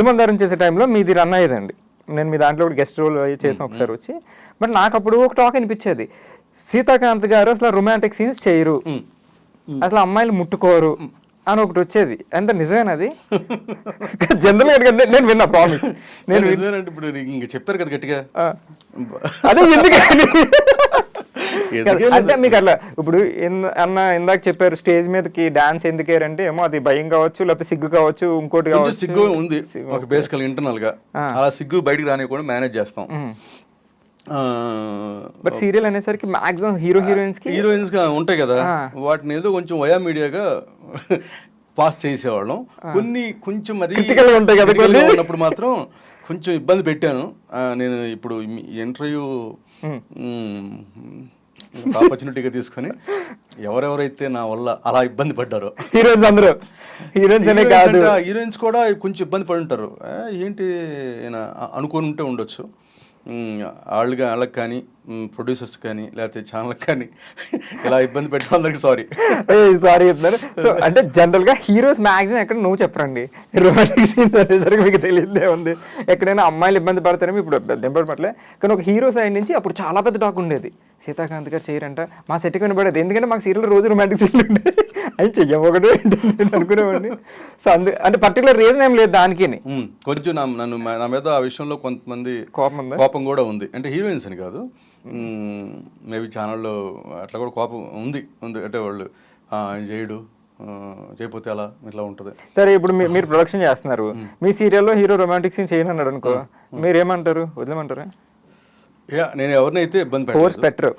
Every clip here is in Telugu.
మందారం చేసే టైంలో మీది రన్ అయ్యేదండి. నేను మీ దాంట్లో కూడా గెస్ట్ రోల్ చేసాను ఒకసారి వచ్చి. బట్ నాకు అప్పుడు ఒక టాక్ అనిపించేది, సీతాకాంత్ గారు అసలు రొమాంటిక్ సీన్స్ చేయరు, అసలు అమ్మాయిలు ముట్టుకోరు అని ఒకటి వచ్చేది. ఎంత నిజమేనది? జనరల్గా నేను విన్నా, ప్రామిస్ నేను ఇప్పుడు ఇంక చెప్పారు కదా గట్టిగా. అదే ఎందుకని అంటే మీకు అట్లా ఇప్పుడు అన్న ఇందాక చెప్పారు స్టేజ్ మీదకి డాన్స్ ఎందుకేరంటే ఏమో అది భయం కావచ్చు, లేకపోతే సిగ్గు కావచ్చు, ఇంకోటి కావచ్చు. సిగ్గు ఉంది ఒక బేసికల్ ఇంటర్నల్ గా, అలా సిగ్గు బయటికి రాని కూడా మేనేజ్ చేస్తాం. బట్ సీరియల్ అనేసరికి మాక్సిమం హీరోయిన్స్ గా ఉంటాయి కదా, వాటిని ఏదో కొంచెం వయా మీడియాగా పాస్ చేసేవాళ్ళం. కొన్ని కొంచెం మరి ఉంటాయి కదా, ఉన్నప్పుడు మాత్రం కొంచెం ఇబ్బంది పెట్టాను నేను. ఇప్పుడు ఇంటర్వ్యూ ఆపర్చునిటీగా తీసుకొని ఎవరెవరైతే నా వల్ల అలా ఇబ్బంది పడ్డారో, హీరోయిన్స్ అందరూ, హీరోయిన్స్ కూడా కొంచెం ఇబ్బంది పడి ఉంటారు. ఏంటి అనుకొని ఉంటే ఉండొచ్చు వాళ్ళకి కానీ, ప్రొడ్యూసర్స్ కానీ, లేకపోతే ఛానల్కి కానీ ఇలా ఇబ్బంది పెట్టిన వాళ్ళకి సారీ చెప్తున్నారు. సో అంటే జనరల్ గా హీరోస్ మ్యాక్సిమం ఎక్కడ నువ్వు చెప్పరండి, రొమాంటిక్ సీన్స్ అనేసరికి మీకు తెలియదే ఉంది. ఎక్కడైనా అమ్మాయిలు ఇబ్బంది పడతారేమో, ఇప్పుడు దెబ్బలు పడలే. కానీ ఒక హీరో సైడ్ నుంచి అప్పుడు చాలా పెద్ద టాక్ ఉండేది, సీతాకాంత్ గారు చేయరంట, మా సెట్కి వినపడేది. ఎందుకంటే మాకు సీరియల్ రోజు రొమాంటిక్ సీన్లు ఉండేది, అది చెయ్యకూడదు అనుకునేవాడిని. సో అంటే పర్టికులర్ రీజన్ ఏం లేదు దానికి. కొంచెం నా మీద ఆ విషయంలో కొంతమంది కోపం కూడా ఉంది. అంటే హీరోయిన్స్ అని కాదు, మేబీ ఛానల్లో అట్లా కూడా కోపం ఉంది. అంటే వాళ్ళు చేయడు, చేయకపోతే అలా ఇట్లా ఉంటుంది. సరే, ఇప్పుడు మీరు ప్రొడక్షన్ చేస్తున్నారు, మీ సీరియల్లో హీరో రొమాంటిక్ సీన్ చేయనన్నాడు అనుకో, మీరేమంటారు? వదిలేమంటారా? నేను ఎవరినైతే ఇబ్బంది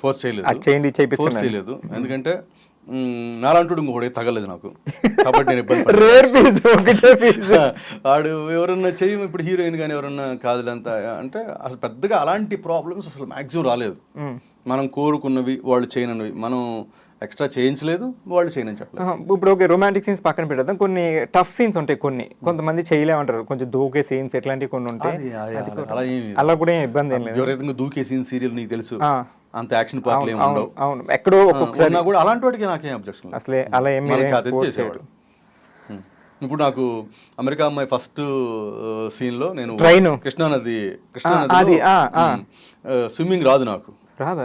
ఫోర్స్ చేయలేదు. ఎందుకంటే నాలంటుడు ఇంకొకటి తగలేదు నాకు, కాబట్టి నేను ఇబ్బంది వాడు ఎవరన్నా చెయ్యి. ఇప్పుడు హీరోయిన్ కానీ ఎవరన్నా కాదులంతా అంటే అసలు పెద్దగా అలాంటి ప్రాబ్లమ్స్ అసలు మ్యాక్సిమం రాలేదు. మనం కోరుకున్నవి వాళ్ళు చేయనవి మనం ఎక్స్ట్రా చేయించలేదు, వాళ్ళు చేయనని చెప్పలేదు. ఇప్పుడు ఓకే, రొమాంటిక్ సీన్స్ పక్కన పెట్టేద్దాం, కొన్ని టఫ్ సీన్స్ ఉంటాయి, కొంతమంది చేయలేమంటారు, కొంచెం దూకే సీన్స్ ఎట్లాంటివి కొన్ని ఉంటాయి, అలా కూడా ఇబ్బంది ఏం లేదు. ఎవరైతే దూకే సీన్ సీరియల్ నీకు తెలుసు, అంత యాక్షన్ పార్ట్లు ఏమి ఉండవు. అవును, ఎక్కడో ఒక్కొక్కసారి కూడా అలాంటి వాటికి నాకేం అబ్జెక్షన్ అసలే అలా ఏం చేసేవాడు. ఇప్పుడు నాకు అమెరికా అమ్మాయి ఫస్ట్ సీన్ లో నేను కృష్ణానది స్విమ్మింగ్ రాదు నాకు, రాదా?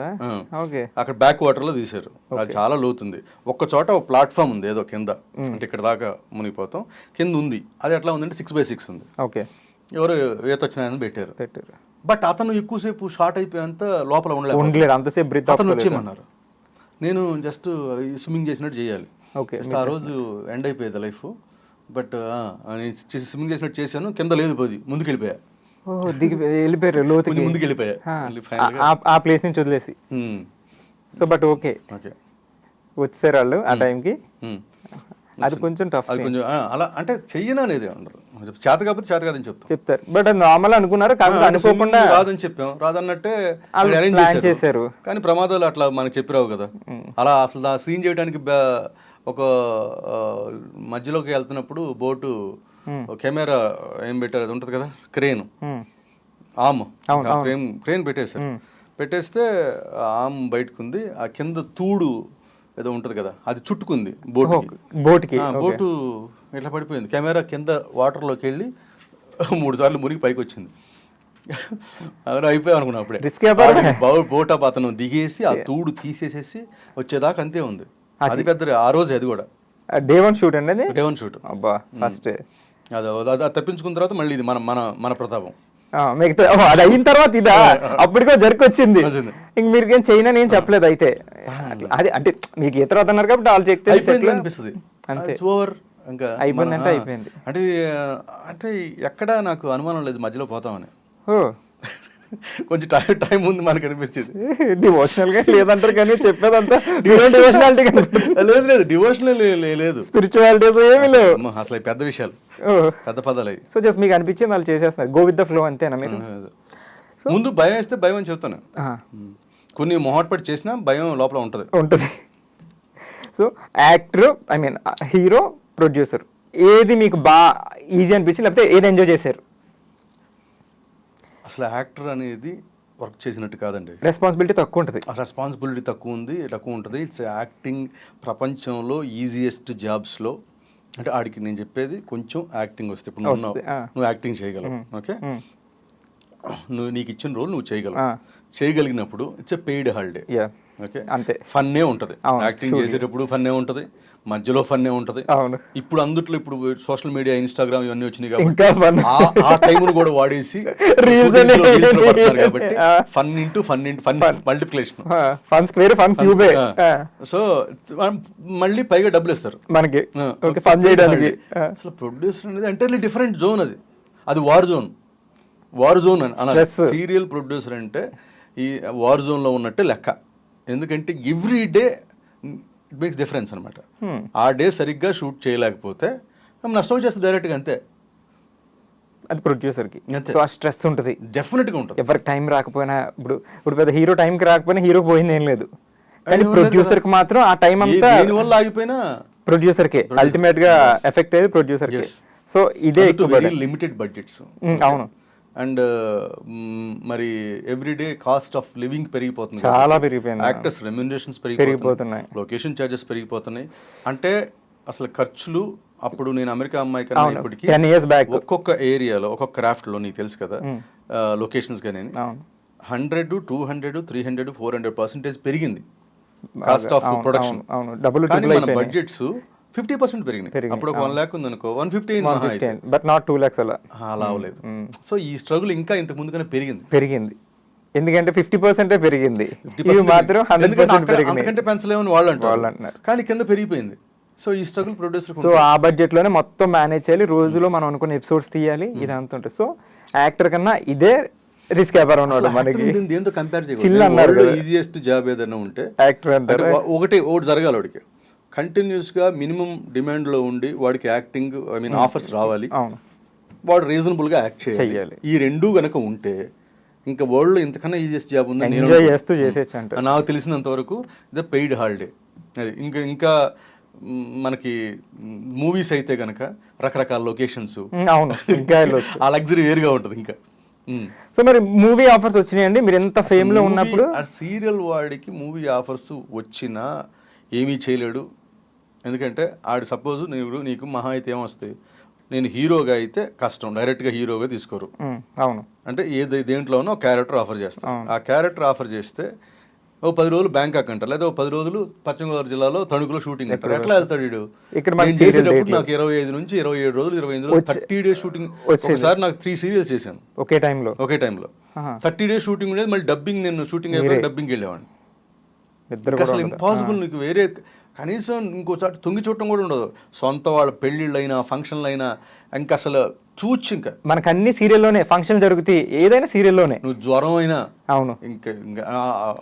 ఓకే, అక్కడ బ్యాక్ వాటర్ లో తీశారు, అది చాలా లోతుంది. ఒక్క చోట ఒక ప్లాట్ఫామ్ ఉంది ఏదో కింద, అంటే ఇక్కడ దాకా మునిగిపోతాం, కింద ఉంది. అది ఎట్లా ఉందంటే 6x6 ఉంది. ఓకే, ఎవరు ఈత వచ్చినాయని పెట్టారు. బట్ అతను ఎక్కువసేపు షార్ట్ అయిపోయేంత లోపల ఉండలేదు, అంతసేపు అతను వచ్చేయమన్నారు. నేను జస్ట్ స్విమ్మింగ్ చేసినట్టు చేయాలి. ఆ రోజు ఎండ్ అయిపోయేది లైఫ్. బట్ స్విమ్మింగ్ చేసినట్టు చేశాను, కింద లేదు, పోది ముందుకు వెళ్ళిపోయా. వెళ్ళిపోయారు లోతుకి, ముందుకు వెళ్ళిపోయా ఆ ప్లేస్ నుంచి వదిలేసి. సో బట్ ఓకే వచ్చారు వాళ్ళు ఆ టైంకి. అది కొంచెం టఫ్, కొంచెం అలా అంటే చెయ్యనా లేదే ఉండరు, చేత కాకపోతే చేత కాదని చెప్తారు. బట్ అది నార్మల్ అనుకున్నారు, కాబట్టి అనుకోకుండా రాదని చెప్పాం, రాదన్నట్టే ప్లాన్ చేశారు. కానీ ప్రమాదాలు అట్లా మనకు చెప్పిరావు కదా. అలా అసలు ఆ సీన్ చేయడానికి ఒక మధ్యలోకి వెళ్తున్నప్పుడు బోటు కెమెరా ఏం పెట్టారు, అది ఉంటుంది కదా క్రేన్, క్రేన్ పెట్టేస్తే ఆమ్ బయటకు ఉంది. ఆ కింద తూడు ఏదో ఉంటది కదా, అది చుట్టుకుంది బోటుకి. బోటు ఇట్లా పడిపోయింది. కెమెరా కింద వాటర్లోకి వెళ్ళి 3 సార్లు మునిగి పైకి వచ్చింది. అదే అయిపోయా అనుకున్నా అప్పుడే. బోట్ అతను దిగేసి ఆ తూడు తీసేసేసి వచ్చేదాకా అంతే ఉంది. అది పెద్ద ఆ రోజు, అది కూడా డే 1 షూట్ అండి, డే 1 షూట్. అబ్బా, ఫస్ట్ అది తప్పించుకున్న తర్వాత మళ్ళీ ఇది మన ప్రతాపం. మిగతా అది అయిన తర్వాత ఇదా అప్పటికో జరికొచ్చింది. ఇంక మీరు ఏం చైనా నేను చెప్పలేదు అయితే. అది అంటే మీకు ఏ తర్వాత అన్నారు కాబట్టి వాళ్ళు చెక్ అనిపిస్తుంది అంతే, ఓవర్ ఇంకా అయిపోయింది అంటే అయిపోయింది. అంటే ఎక్కడ నాకు అనుమానం లేదు మధ్యలో పోతామని. కొంచెం టైం ముందు మనకు అనిపించింది. డివోషనల్ గా లేదంటారు కానీ చెప్పేదంతా డివోషనాలిటీ లేదు, డివోషనల్ లేదు, స్పిరిచువాలిటీస్ ఏమీ లేవు అసలు పెద్ద విషయాలు, పెద్ద పదాలు. సో జస్ట్ మీకు అనిపించింది వాళ్ళు చేసేస్తున్నారు, గో విత్ ద ఫ్లో అంతేనా? మీరు ముందు భయం వేస్తే భయం అని చెప్తాను, కొన్ని మొహాట్పడి చేసినా భయం లోపల ఉంటుంది. So actor, I mean hero, producer, ఏది మీకు బాగా ఈజీ అనిపించింది, లేకపోతే ఏది ఎంజాయ్ చేశారు? అసలు యాక్టర్ అనేది వర్క్ చేసినట్టు కాదండి, రెస్పాన్సిబిలిటీ తక్కువ ఉంటుంది. రెస్పాన్సిబిలిటీ తక్కువ ఉంటుంది. ఇట్స్ యాక్టింగ్ ప్రపంచంలో ఈజియెస్ట్ జాబ్స్లో అంటే ఆడికి నేను చెప్పేది కొంచెం యాక్టింగ్ వస్తే ఇప్పుడు నువ్వు ఉన్నావు, నువ్వు యాక్టింగ్ చేయగలవు, ఓకే, నీకు ఇచ్చిన రోల్ నువ్వు చేయగలవు, చేయగలిగినప్పుడు it's a paid holiday, okay, అంతే. ఫన్నే ఉంటది, యాక్టింగ్ చేసేటప్పుడు ఫన్నే ఉంటది, మధ్యలో ఫన్నే ఉంటది. ఇప్పుడు అందుట్లో ఇప్పుడు సోషల్ మీడియా, ఇన్స్టాగ్రామ్ ఇవన్నీ వచ్చినాయి కాబట్టి ఆ టైం కూడా వాడేసి రీల్స్ కాబట్టి fun into fun multiplication, fun square fun cube. So మళ్ళీ పైగా డబ్బులు ఇస్తారు మనకి ఫన్ చేయడానికి. అసలు ప్రొడ్యూసర్ అనేది ఎంటైర్లీ డిఫరెంట్ జోన్, అది వార్ జోన్ అని. సీరియల్ ప్రొడ్యూసర్ అంటే ఈ వార్ జోన్ లో ఉన్నట్టే లెక్క. ఎందుకంటే every day it makes difference అనమాట. ఆ డే సరిగ్గా షూట్ చేయలేకపోతే నష్టం వచ్చేస్తుంది డైరెక్ట్గా, అంతే. అది ప్రొడ్యూసర్కి సో ఆ స్ట్రెస్ ఉంటుంది, డెఫినెట్గా ఉంటుంది. ఎవరికి టైం రాకపోయినా, ఇప్పుడు పెద్ద హీరో టైంకి రాకపోయినా హీరోకి పోయింది ఏం లేదు, కానీ ప్రొడ్యూసర్కి మాత్రం ఆ టైం అంతా దీనివల్ల ఆగిపోయినా ప్రొడ్యూసర్కి అల్టిమేట్ గా ఎఫెక్ట్ అయ్యేది ప్రొడ్యూసర్కి. సో ఇదే లిమిటెడ్ బడ్జెట్స్. అవును. అండ్ మరి ఎవ్రీడే కాస్ట్ ఆఫ్ లివింగ్ పెరిగిపోతుంది, చాలా పెరిగిపోయింది. యాక్టర్స్ రెమ్యునరేషన్స్ పెరిగిపోతున్నాయి, లొకేషన్ చార్జెస్ పెరిగిపోతున్నాయి. అంటే అసలు ఖర్చులు అప్పుడు నేను అమెరికా అమ్మాయి కన్నా ఇప్పటికి 10 years back ఒక్కొక్క ఏరియాలో ఒక్కొక్క క్రాఫ్ట్ లో నీకు తెలుసు కదా, లొకేషన్స్ కానీ 100, 200, 300, 400% పెరిగింది కాస్ట్ ఆఫ్ ప్రొడక్షన్. కానీ మన బడ్జెట్స్ 50% పెరిగినాయి. అప్పుడు 1 lakh ఉంది అనుకో, 150 బట్ నాట్ 2 lakhs అలా అవ్వలేదు. సో ఈ స్ట్రగుల్ ఇంకా ఇంతకు ముందుగానే పెరిగింది, ఎందుకంటే 50% పెరిగింది, ఇవి మాత్రం 100% పెరిగింది. అంతకంటే పెంచలేమని వాళ్ళు అంటారు, కానీ కింద పెరిగిపోయింది. సో ఈ స్ట్రగుల్ ప్రొడ్యూసర్, సో ఆ బడ్జెట్ లోనే మొత్తం మేనేజ్ చేయాలి, రోజులో మనం అనుకున్న ఎపిసోడ్స్ తీయాలి, ఇదంతా ఉంటుంది. సో యాక్టర్ కన్నా ఇదే రిస్క్ వ్యాపారం అన్నమాట మనకి. దేంతో కంపేర్ చేయకూడదు. ఈజియెస్ట్ జాబ్ ఏదైనా ఉంటే యాక్టర్ అంటారు. ఒకటి జరగాలి వాడికి, కంటిన్యూస్గా మినిమం డిమాండ్లో ఉండి వాడికి యాక్టింగ్ ఆఫర్స్ రావాలి, వాడు రీజనబుల్గా యాక్ట్ చేయాలి. ఈ రెండు కనుక ఉంటే ఇంకా వరల్డ్లో ఇంతకన్నా ఈజియెస్ట్ జాబ్ ఉందని ఎంజాయ్ చేస్తూ చేసేచ్చు అంట. నాకు తెలిసినంత వరకు ఇదే పెయిడ్ హాలిడే. అది ఇంకా మనకి మూవీస్ అయితే కనుక రకరకాల లొకేషన్స్, అవును, ఇంకా ఆ లగ్జరీ వేరుగా ఉంటుంది ఇంకా. సో మరి మూవీ ఆఫర్స్ వచ్చినాయండి మీరు ఎంత ఫేమ్ లో ఉన్నప్పుడు? సీరియల్ వాడికి మూవీ ఆఫర్స్ వచ్చినా ఏమీ చేయలేడు. ఎందుకంటే ఆడు సపోజ్ నీకు మహా అయితే ఏమొస్తాయి, నేను హీరోగా అయితే కష్టం, డైరెక్ట్గా హీరోగా తీసుకోరు. అవును, అంటే దేంట్లోనో క్యారెక్టర్ ఆఫర్ చేస్తాను. ఆ క్యారెక్టర్ ఆఫర్ చేస్తే 10 రోజులు బ్యాంకాక్ అంటారు, లేదా 10 రోజులు పశ్చిమ గోదావరి జిల్లాలో తణుకులో షూటింగ్ అంటారు. ఎట్లా వెళ్తాడు వీడు? చేసేటప్పుడు నాకు 25 నుంచి 27 రోజులు 25 రోజులు 30 days షూటింగ్. ఒకసారి నాకు 3 సీరియల్స్ చేశాను ఒకే టైంలో 30 days షూటింగ్ ఉండేది. మళ్ళీ డబ్బింగ్, నేను షూటింగ్ అయిపోయి డబ్బింగ్కి వెళ్ళేవాడిని. అసలు ఇంపాసిబుల్. నీకు వేరే కనీసం ఇంకోసారి తొంగి చూడటం కూడా ఉండదు. సొంత వాళ్ళ పెళ్ళిళ్ళైనా ఫంక్షన్లైనా ఇంకా అసలు ఇంకా మనకు అన్ని సీరియల్లోనే ఫంక్షన్ జరుగుతాయి, ఏదైనా సీరియల్లోనే. నువ్వు జ్వరం అయినా, అవును, ఇంకా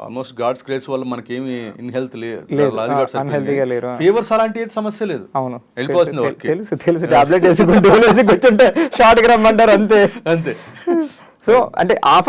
ఆల్మోస్ట్ గాడ్స్ గ్రేస్ వల్ల మనకేమి ఇన్ హెల్త్ లేదు, ఫీవర్స్ అలాంటి సమస్య లేదు. అవును, వెళ్ళిపోతుంది వర్క్. తెలుసు టాబ్లెట్ వేసి కూర్చుంటే షార్ట్ గా రమ్మంటారు, అంతే. సో అంటే ఆఫర్